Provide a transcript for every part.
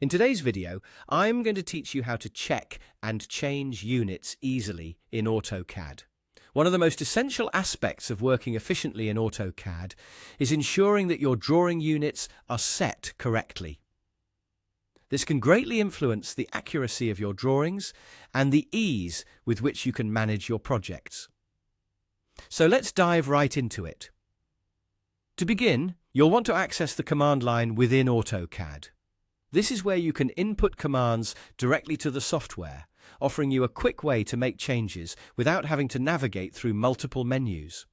In today's video, I'm going to teach you how to check and change units easily in AutoCAD. One of the most essential aspects of working efficiently in AutoCAD is ensuring that your drawing units are set correctly. This can greatly influence the accuracy of your drawings and the ease with which you can manage your projects. So let's dive right into it. To begin, you'll want to access the command line within AutoCAD. This is where you can input commands directly to the software, offering you a quick way to make changes without having to navigate through multiple menus.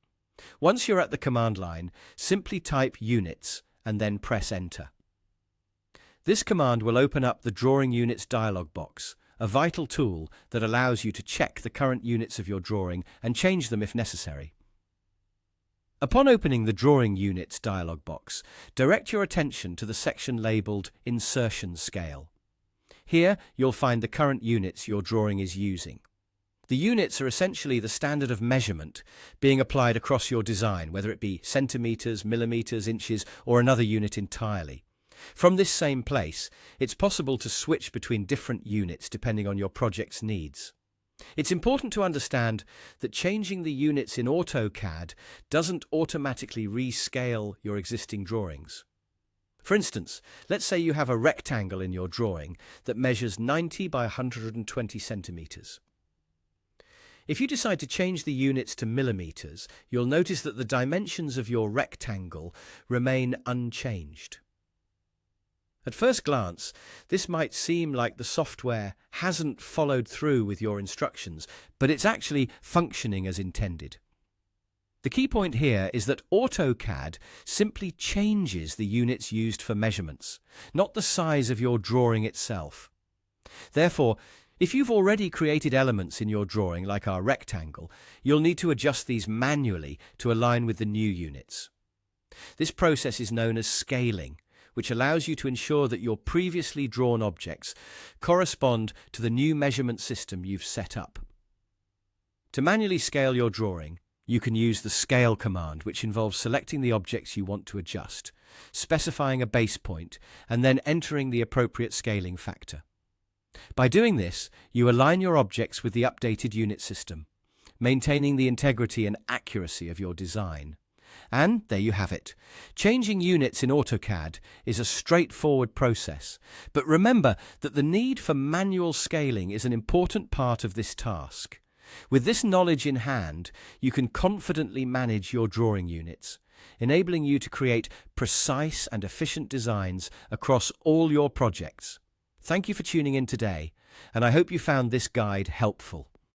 Once you're at the command line, simply type units and then press enter. This command will open up the Drawing Units dialog box, a vital tool that allows you to check the current units of your drawing and change them if necessary. Upon opening the Drawing Units dialog box, direct your attention to the section labelled Insertion Scale. Here, you'll find the current units your drawing is using. The units are essentially the standard of measurement being applied across your design, whether it be centimetres, millimetres, inches, or another unit entirely. From this same place, it's possible to switch between different units depending on your project's needs. It's important to understand that changing the units in AutoCAD doesn't automatically rescale your existing drawings. For instance, let's say you have a rectangle in your drawing that measures 90 by 120 centimetres. If you decide to change the units to millimetres, you'll notice that the dimensions of your rectangle remain unchanged. At first glance, this might seem like the software hasn't followed through with your instructions, but it's actually functioning as intended. The key point here is that AutoCAD simply changes the units used for measurements, not the size of your drawing itself. Therefore, if you've already created elements in your drawing, like our rectangle, you'll need to adjust these manually to align with the new units. This process is known as scaling, which allows you to ensure that your previously drawn objects correspond to the new measurement system you've set up. To manually scale your drawing, you can use the Scale command, which involves selecting the objects you want to adjust, specifying a base point, and then entering the appropriate scaling factor. By doing this, you align your objects with the updated unit system, maintaining the integrity and accuracy of your design. And there you have it. Changing units in AutoCAD is a straightforward process, but remember that the need for manual scaling is an important part of this task. With this knowledge in hand, you can confidently manage your drawing units, enabling you to create precise and efficient designs across all your projects. Thank you for tuning in today, and I hope you found this guide helpful.